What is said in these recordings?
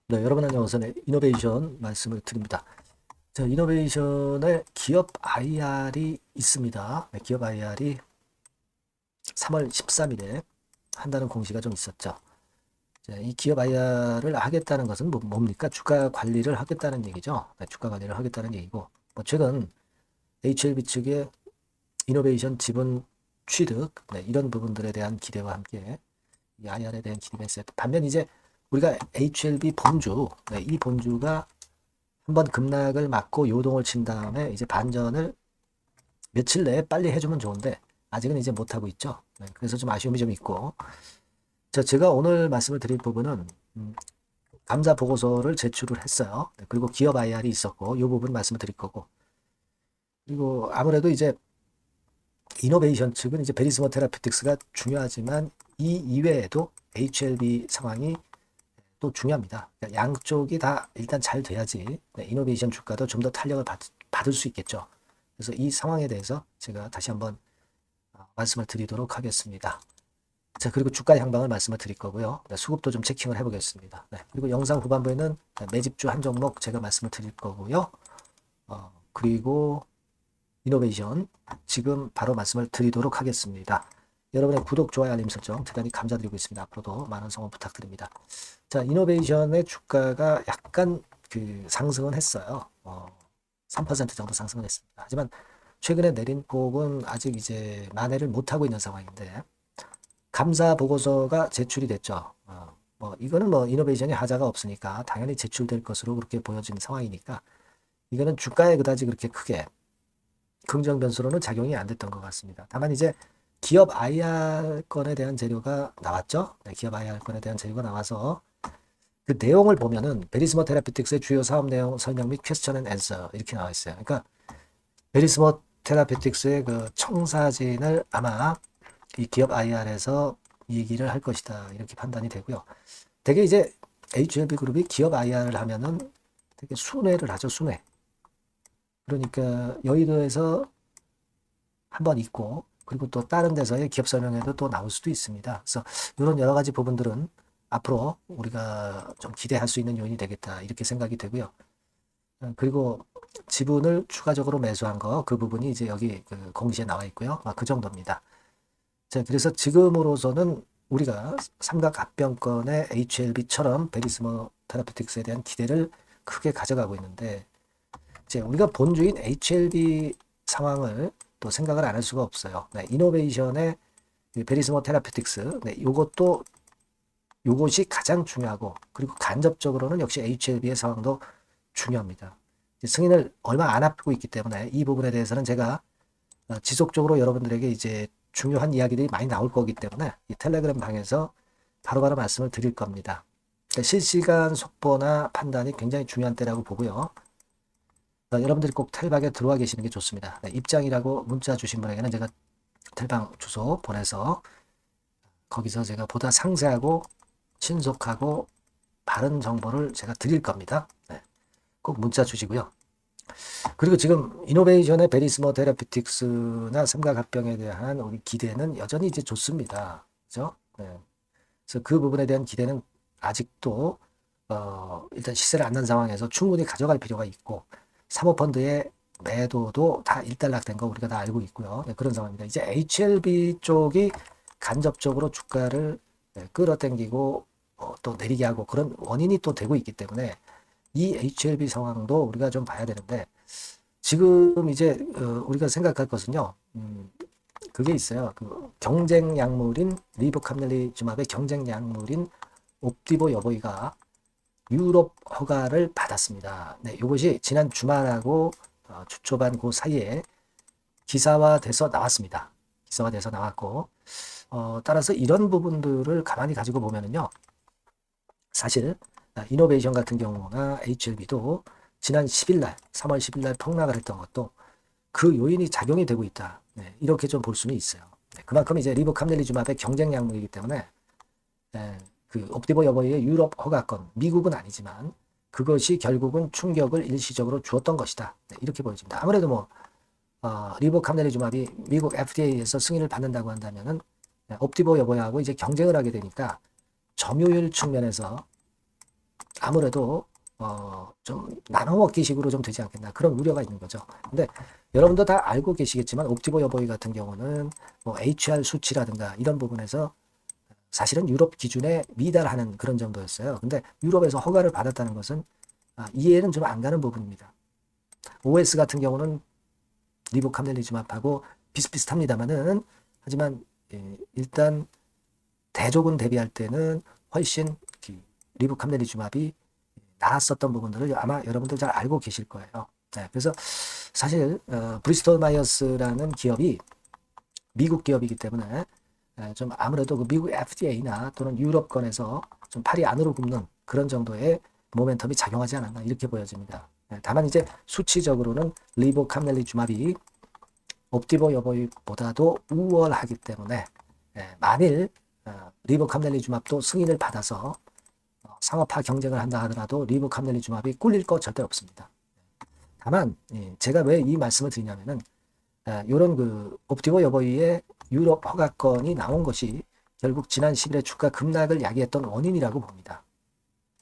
네, 여러분 안녕하세요. 네, 이노베이션 말씀을 드립니다. 자, 이노베이션의 기업 IR이 있습니다. 네, 기업 IR이 3월 13일에 한다는 공시가 좀 있었죠. 자, 이 기업 IR을 하겠다는 것은 뭡니까? 주가 관리를 하겠다는 얘기죠. 네, 주가 관리를 하겠다는 얘기고, 최근 HLB 측의 이노베이션 지분 취득, 네, 이런 부분들에 대한 기대와 함께 이 IR에 대한 기대가 있어요. 반면 이제 우리가 HLB 본주, 네, 이 본주가 한번 급락을 막고 요동을 친 다음에 이제 반전을 며칠 내에 빨리 해주면 좋은데 아직은 이제 못하고 있죠. 네, 그래서 좀 아쉬움이 좀 있고. 자, 제가 오늘 말씀을 드릴 부분은 감사 보고서를 제출을 했어요. 네, 그리고 기업 IR이 있었고 이 부분 말씀을 드릴 거고. 그리고 아무래도 이제 이노베이션 측은 이제 베리스모 테라피틱스가 중요하지만 이 이외에도 HLB 상황이 또 중요합니다. 그러니까 양쪽이 다 일단 잘 돼야지 네, 이노베이션 주가도 좀 더 탄력을 받을 수 있겠죠. 그래서 이 상황에 대해서 제가 다시 한번 말씀을 드리도록 하겠습니다. 자, 그리고 주가 향방을 말씀을 드릴 거고요. 네, 수급도 좀 체킹을 해보겠습니다. 네, 그리고 영상 후반부에는 매집주 한 종목 제가 말씀을 드릴 거고요. 그리고 이노베이션 지금 바로 말씀을 드리도록 하겠습니다. 여러분의 구독, 좋아요, 알림 설정 대단히 감사드리고 있습니다. 앞으로도 많은 성원 부탁드립니다. 자, 이노베이션의 주가가 약간 상승은 했어요. 3% 정도 상승을 했습니다. 하지만 최근에 내린 폭은 아직 이제 만회를 못하고 있는 상황인데 감사 보고서가 제출이 됐죠. 이거는 이노베이션이 하자가 없으니까 당연히 제출될 것으로 그렇게 보여지는 상황이니까 이거는 주가에 그다지 그렇게 크게 긍정 변수로는 작용이 안 됐던 것 같습니다. 다만 이제 기업 IR 건에 대한 재료가 나왔죠. 네, 기업 IR 건에 대한 재료가 나와서 그 내용을 보면은 베리스모 테라피틱스의 주요 사업 내용 설명 및 퀘스천 앤 앤서 이렇게 나와 있어요. 그러니까 베리스모 테라피틱스의 그 청사진을 아마 이 기업 IR에서 얘기를 할 것이다 이렇게 판단이 되고요. 되게 이제 HLB 그룹이 기업 IR을 하면은 되게 순회를 하죠. 순회. 그러니까 여의도에서 한번 있고 그리고 또 다른 데서의 기업 설명회도 또 나올 수도 있습니다. 그래서 이런 여러 가지 부분들은 앞으로 우리가 좀 기대할 수 있는 요인이 되겠다 이렇게 생각이 되고요. 그리고 지분을 추가적으로 매수한 거 그 부분이 이제 여기 그 공시에 나와 있고요. 그 정도입니다. 자, 그래서 지금으로서는 우리가 삼각합병권의 HLB처럼 베리스모 테라피틱스에 대한 기대를 크게 가져가고 있는데 이제 우리가 본주인 HLB 상황을 또 생각을 안 할 수가 없어요. 네, 이노베이션의 베리스모 테라피틱스, 네, 요것이 가장 중요하고 그리고 간접적으로는 역시 HLB의 상황도 중요합니다. 승인을 얼마 안 앞두고 있기 때문에 이 부분에 대해서는 제가 지속적으로 여러분들에게 이제 중요한 이야기들이 많이 나올 거기 때문에 이 텔레그램 방에서 바로바로 말씀을 드릴 겁니다. 그러니까 실시간 속보나 판단이 굉장히 중요한 때라고 보고요. 여러분들이 꼭 텔방에 들어와 계시는 게 좋습니다. 네, 입장이라고 문자 주신 분에게는 제가 텔방 주소 보내서 거기서 제가 보다 상세하고 신속하고 바른 정보를 제가 드릴 겁니다. 네, 꼭 문자 주시고요. 그리고 지금 이노베이션의 베리스모 테라피틱스나 삼각합병에 대한 우리 기대는 여전히 이제 좋습니다. 그죠? 네. 그래서 그 부분에 대한 기대는 아직도 일단 시세를 안 난 상황에서 충분히 가져갈 필요가 있고 사모펀드의 매도도 다 일단락된 거 우리가 다 알고 있고요. 네, 그런 상황입니다. 이제 HLB 쪽이 간접적으로 주가를 끌어당기고 또 내리게 하고 그런 원인이 또 되고 있기 때문에 이 HLB 상황도 우리가 좀 봐야 되는데 지금 이제 우리가 생각할 것은요. 그게 있어요. 그 경쟁 약물인 리보캄넬리주맙의 경쟁 약물인 옵디보 여보이가 유럽 허가를 받았습니다. 네, 이것이 지난 주말하고 주초반 그 사이에 기사화돼서 나왔습니다. 기사화돼서 나왔고 따라서 이런 부분들을 가만히 가지고 보면은요. 사실 이노베이션 같은 경우나 HLB도 지난 10일 날, 3월 10일 날 폭락을 했던 것도 그 요인이 작용이 되고 있다. 네, 이렇게 좀 볼 수는 있어요. 네, 그만큼 이제 리보캄넬리주맙의 경쟁 약물이기 때문에 그 옵디보 여보의 유럽 허가권, 미국은 아니지만 그것이 결국은 충격을 일시적으로 주었던 것이다. 네, 이렇게 보여집니다. 아무래도 리보캄넬리주맙이 미국 FDA에서 승인을 받는다고 한다면은 옵디보 여보하고 이제 경쟁을 하게 되니까 점유율 측면에서 아무래도 좀 나눠 먹기식으로 좀 되지 않겠나 그런 우려가 있는 거죠. 근데 여러분도 다 알고 계시겠지만 옵티보 여보이 같은 경우는 뭐 HR 수치라든가 이런 부분에서 사실은 유럽 기준에 미달하는 그런 정도였어요. 근데 유럽에서 허가를 받았다는 것은 이해는 좀 안 가는 부분입니다. OS 같은 경우는 리보캄넬리주맙하고 비슷비슷합니다만은 하지만 일단 대조군 대비할 때는 훨씬 리보캄넬리주맙이 나았었던 부분들을 아마 여러분들 잘 알고 계실 거예요. 네, 그래서 사실 브리스톨 마이어스라는 기업이 미국 기업이기 때문에 좀 아무래도 그 미국 FDA나 또는 유럽권에서 좀 팔이 안으로 굽는 그런 정도의 모멘텀이 작용하지 않았나 이렇게 보여집니다. 다만 이제 수치적으로는 리보캄넬리주맙이 옵티보 여보이보다도 우월하기 때문에 만일 리보캄넬리주맙도 승인을 받아서 상업화 경쟁을 한다 하더라도 리보캄넬리주맙이 꿀릴 거 절대 없습니다. 다만 제가 왜 이 말씀을 드리냐면은 이런 그 옵티보 여보이의 유럽 허가권이 나온 것이 결국 지난 10일에 주가 급락을 야기했던 원인이라고 봅니다.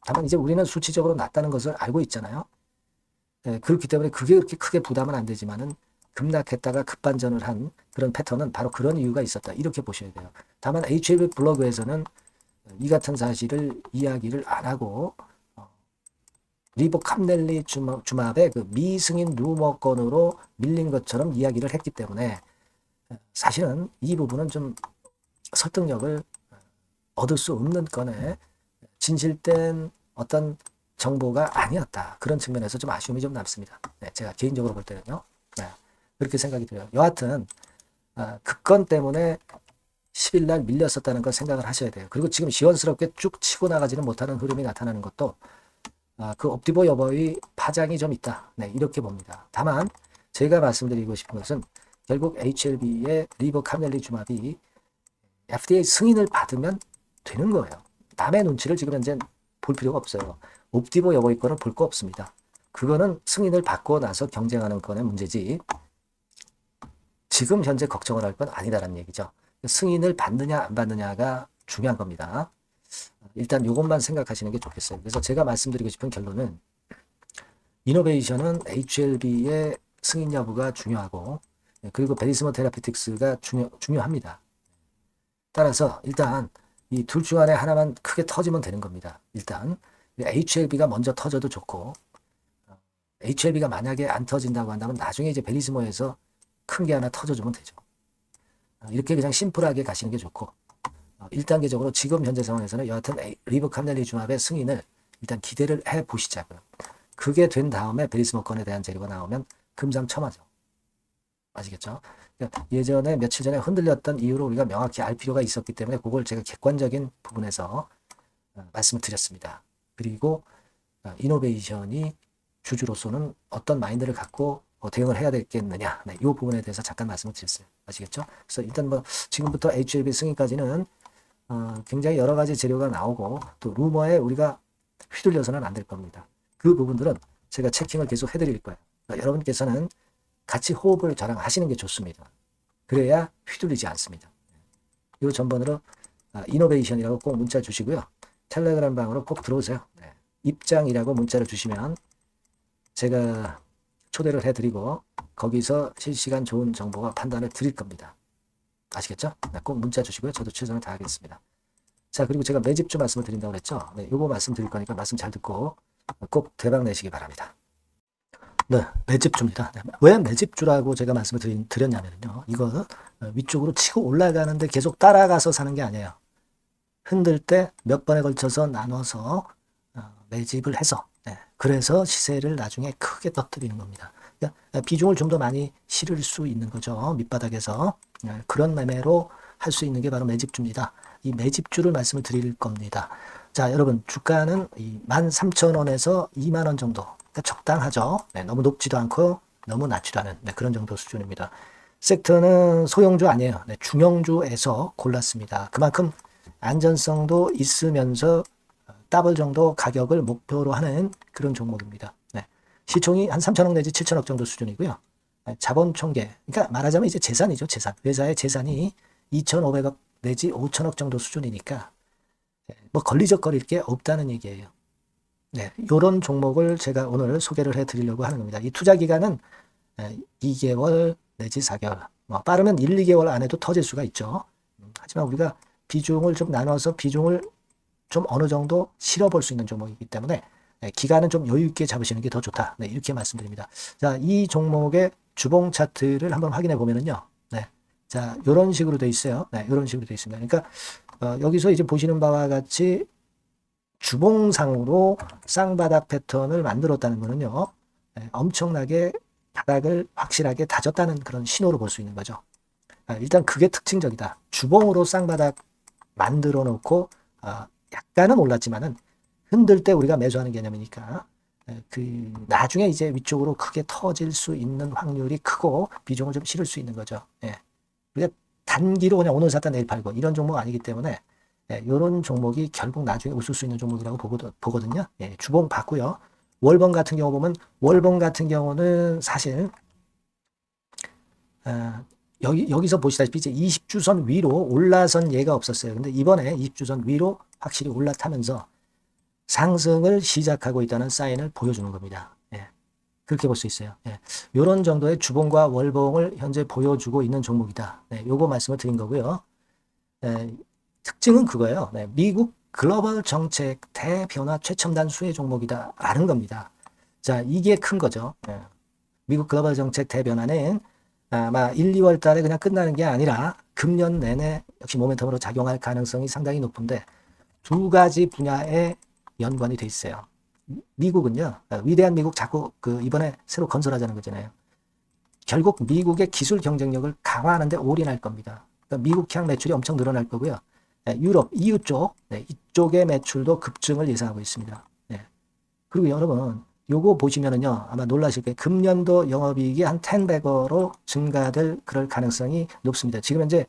다만 이제 우리는 수치적으로 낮다는 것을 알고 있잖아요. 그렇기 때문에 그게 그렇게 크게 부담은 안 되지만은 급락했다가 급반전을 한 그런 패턴은 바로 그런 이유가 있었다. 이렇게 보셔야 돼요. 다만 HLB 블로그에서는 이 같은 사실을 이야기를 안 하고 리보캄넬리주맙의 그 미승인 루머건으로 밀린 것처럼 이야기를 했기 때문에 사실은 이 부분은 좀 설득력을 얻을 수 없는 건에 진실된 어떤 정보가 아니었다. 그런 측면에서 좀 아쉬움이 좀 남습니다. 제가 개인적으로 볼 때는요. 그렇게 생각이 들어요. 여하튼 그 건 때문에 10일 날 밀렸었다는 걸 생각을 하셔야 돼요. 그리고 지금 시원스럽게 쭉 치고 나가지는 못하는 흐름이 나타나는 것도 그 옵티보 여보의 파장이 좀 있다. 이렇게 봅니다. 다만 제가 말씀드리고 싶은 것은 결국 HLB의 리보캄넬리주맙이 FDA 승인을 받으면 되는 거예요. 남의 눈치를 지금 현재 볼 필요가 없어요. 옵티보 여보이 거는 볼 거 없습니다. 그거는 승인을 받고 나서 경쟁하는 건의 문제지 지금 현재 걱정을 할 건 아니다라는 얘기죠. 승인을 받느냐 안 받느냐가 중요한 겁니다. 일단 이것만 생각하시는 게 좋겠어요. 그래서 제가 말씀드리고 싶은 결론은 이노베이션은 HLB의 승인 여부가 중요하고 그리고 베리스모 테라피틱스가 중요합니다. 따라서 일단 이 둘 중 안에 하나만 크게 터지면 되는 겁니다. 일단 HLB가 먼저 터져도 좋고 HLB가 만약에 안 터진다고 한다면 나중에 이제 베리스모에서 큰 게 하나 터져주면 되죠. 이렇게 그냥 심플하게 가시는 게 좋고 1단계적으로 지금 현재 상황에서는 여하튼 리보캄넬리주맙의 승인을 일단 기대를 해보시자고요. 그게 된 다음에 베리스모건에 대한 재료가 나오면 금상첨화죠. 아시겠죠? 그러니까 예전에 며칠 전에 흔들렸던 이유로 우리가 명확히 알 필요가 있었기 때문에 그걸 제가 객관적인 부분에서 말씀을 드렸습니다. 그리고 이노베이션이 주주로서는 어떤 마인드를 갖고 대응을 해야 되겠느냐. 이 부분에 대해서 잠깐 말씀을 드렸어요. 아시겠죠? 그래서 일단 뭐 지금부터 HLB 승인까지는 굉장히 여러 가지 재료가 나오고 또 루머에 우리가 휘둘려서는 안 될 겁니다. 그 부분들은 제가 체킹을 계속 해드릴 거예요. 그러니까 여러분께서는 같이 호흡을 저랑 하시는 게 좋습니다. 그래야 휘둘리지 않습니다. 이 전번으로 이노베이션이라고 꼭 문자 주시고요. 텔레그램 방으로 꼭 들어오세요. 입장이라고 문자를 주시면 제가 초대를 해드리고 거기서 실시간 좋은 정보와 판단을 드릴 겁니다. 아시겠죠? 꼭 문자 주시고요. 저도 최선을 다하겠습니다. 자, 그리고 제가 매집주 말씀을 드린다고 그랬죠? 요거 말씀 드릴 거니까 말씀 잘 듣고 꼭 대박 내시기 바랍니다. 네, 매집주입니다. 왜 매집주라고 제가 말씀을 드렸냐면요. 이거 위쪽으로 치고 올라가는데 계속 따라가서 사는 게 아니에요. 흔들 때 몇 번에 걸쳐서 나눠서 매집을 해서 그래서 시세를 나중에 크게 터뜨리는 겁니다. 그러니까 비중을 좀 더 많이 실을 수 있는 거죠. 밑바닥에서 그런 매매로 할 수 있는 게 바로 매집주입니다. 이 매집주를 말씀을 드릴 겁니다. 자, 여러분 주가는 13,000원에서 2만원 정도 그러니까 적당하죠. 너무 높지도 않고 너무 낮지도 않은 그런 정도 수준입니다. 섹터는 소형주 아니에요. 중형주에서 골랐습니다. 그만큼 안전성도 있으면서 더블 정도 가격을 목표로 하는 그런 종목입니다. 시총이 한 3천억 내지 7천억 정도 수준이고요. 자본 총계, 그러니까 말하자면 이제 재산이죠. 재산. 회사의 재산이 2,500억 내지 5천억 정도 수준이니까 뭐 걸리적거릴 게 없다는 얘기예요. 네, 요런 종목을 제가 오늘 소개를 해 드리려고 하는 겁니다. 이 투자 기간은 2개월 내지 4개월, 뭐 빠르면 1, 2개월 안에도 터질 수가 있죠. 하지만 우리가 비중을 좀 나눠서 비중을 좀 어느 정도 실어볼 수 있는 종목이기 때문에 기간은 좀 여유 있게 잡으시는 게 더 좋다. 네, 이렇게 말씀드립니다. 자, 이 종목의 주봉 차트를 한번 확인해 보면은요. 네. 자, 요런 식으로 돼 있어요. 네, 요런 식으로 돼 있습니다. 그러니까 여기서 이제 보시는 바와 같이 주봉상으로 쌍바닥 패턴을 만들었다는 거는요. 엄청나게 바닥을 확실하게 다졌다는 그런 신호로 볼 수 있는 거죠. 일단 그게 특징적이다. 주봉으로 쌍바닥 만들어 놓고 약간은 올랐지만은 흔들 때 우리가 매수하는 개념이니까 그 나중에 이제 위쪽으로 크게 터질 수 있는 확률이 크고 비중을 좀 실을 수 있는 거죠. 예. 우리가 단기로 그냥 오늘 샀다 내일 팔고 이런 종목 아니기 때문에 이런 종목이 결국 나중에 웃을 수 있는 종목이라고 보거든요. 예, 주봉 봤고요. 월봉 같은 경우 보면 월봉 같은 경우는 사실 여기서 보시다시피 이제 20주선 위로 올라선 예가 없었어요. 근데 이번에 20주선 위로 확실히 올라타면서 상승을 시작하고 있다는 사인을 보여주는 겁니다. 예, 그렇게 볼 수 있어요. 예, 이런 정도의 주봉과 월봉을 현재 보여주고 있는 종목이다. 네, 요거 말씀을 드린 거고요. 특징은 그거예요. 네, 미국 글로벌 정책 대변화 최첨단 수혜 종목이다라는 겁니다. 자, 이게 큰 거죠. 미국 글로벌 정책 대변화는 아마 1, 2월 달에 그냥 끝나는 게 아니라 금년 내내 역시 모멘텀으로 작용할 가능성이 상당히 높은데 두 가지 분야에 연관이 돼 있어요. 미국은요, 위대한 미국 자꾸 이번에 새로 건설하자는 거잖아요. 결국 미국의 기술 경쟁력을 강화하는데 올인할 겁니다. 그러니까 미국향 매출이 엄청 늘어날 거고요. 유럽, EU 쪽, 이쪽의 매출도 급증을 예상하고 있습니다. 그리고 여러분, 요거 보시면은요, 아마 놀라실 거예요. 금년도 영업이익이 한 10배로 증가될 그럴 가능성이 높습니다. 지금 현재,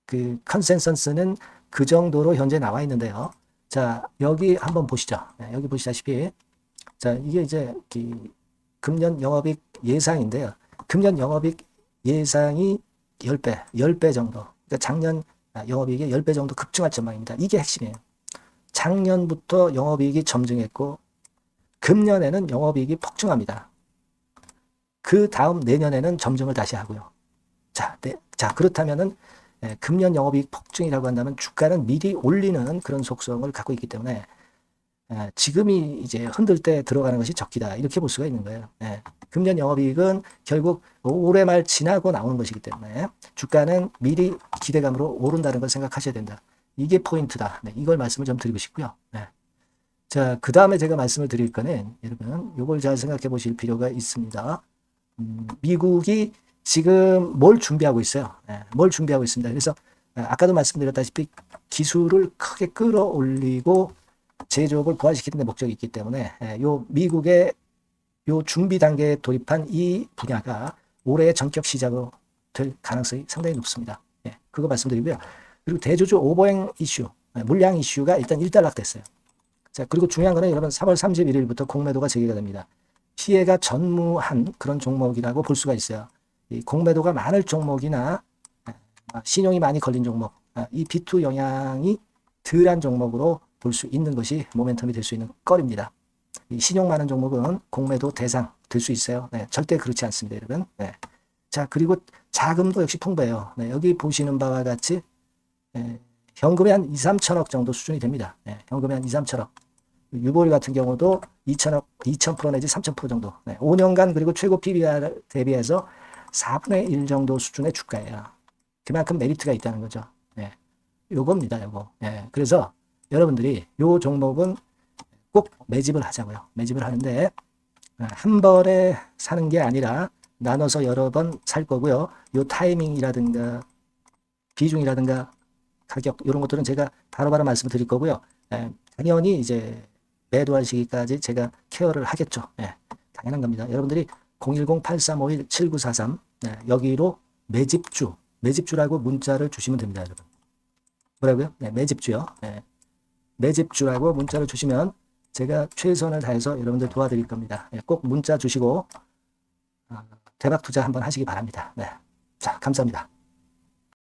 그 컨센서스는 그 정도로 현재 나와 있는데요. 자, 여기 한번 보시죠. 여기 보시다시피, 자, 이게 이제 금년 영업이익 예상인데요. 금년 영업이익 예상이 10배 정도. 그러니까 작년 영업이익이 10배 정도 급증할 전망입니다. 이게 핵심이에요. 작년부터 영업이익이 점증했고 금년에는 영업이익이 폭증합니다. 그 다음 내년에는 점증을 다시 하고요. 자, 그렇다면은 금년 영업이익 폭증이라고 한다면 주가는 미리 올리는 그런 속성을 갖고 있기 때문에 지금이 이제 흔들 때 들어가는 것이 적기다. 이렇게 볼 수가 있는 거예요. 금년 영업이익은 결국 올해 말 지나고 나오는 것이기 때문에 주가는 미리 기대감으로 오른다는 걸 생각하셔야 된다. 이게 포인트다. 이걸 말씀을 좀 드리고 싶고요. 자, 그 다음에 제가 말씀을 드릴 거는 여러분 이걸 잘 생각해 보실 필요가 있습니다. 미국이 지금 뭘 준비하고 있어요. 뭘 준비하고 있습니다. 그래서 아까도 말씀드렸다시피 기술을 크게 끌어올리고 제조업을 부활시키는 데 목적이 있기 때문에 요 미국의 요 준비 단계에 돌입한 이 분야가 올해의 전격 시작으로 될 가능성이 상당히 높습니다. 그거 말씀드리고요. 그리고 대주주 오버행 이슈, 물량 이슈가 일단 일단락됐어요. 자, 그리고 중요한 거는 여러분 3월 31일부터 공매도가 재개가 됩니다. 피해가 전무한 그런 종목이라고 볼 수가 있어요. 이 공매도가 많을 종목이나 신용이 많이 걸린 종목, 이 비투 영향이 덜한 종목으로 볼 수 있는 것이 모멘텀이 될 수 있는 거리입니다. 이 신용 많은 종목은 공매도 대상 될 수 있어요. 절대 그렇지 않습니다, 여러분. 자, 그리고 자금도 역시 풍부해요. 여기 보시는 바와 같이 현금이 한 2, 3천억 정도 수준이 됩니다. 현금이 한 2, 3천억. 유보율 같은 경우도 2천억, 2,000% 내지 3,000% 정도. 5년간 그리고 최고 PBR 대비해서 4분의 1 정도 수준의 주가예요. 그만큼 메리트가 있다는 거죠. 요겁니다, 요거. 그래서 여러분들이 요 종목은 꼭 매집을 하자고요. 매집을 하는데 한 번에 사는 게 아니라 나눠서 여러 번 살 거고요. 요 타이밍이라든가 비중이라든가 가격 이런 것들은 제가 바로바로 말씀을 드릴 거고요. 당연히 이제 매도할 시기까지 제가 케어를 하겠죠. 당연한 겁니다. 여러분들이 010-8351-7943 여기로 매집주라고 문자를 주시면 됩니다, 여러분. 뭐라고요? 매집주요. 매집주라고 문자를 주시면 제가 최선을 다해서 여러분들 도와드릴 겁니다. 꼭 문자 주시고 대박 투자 한번 하시기 바랍니다. 자, 감사합니다.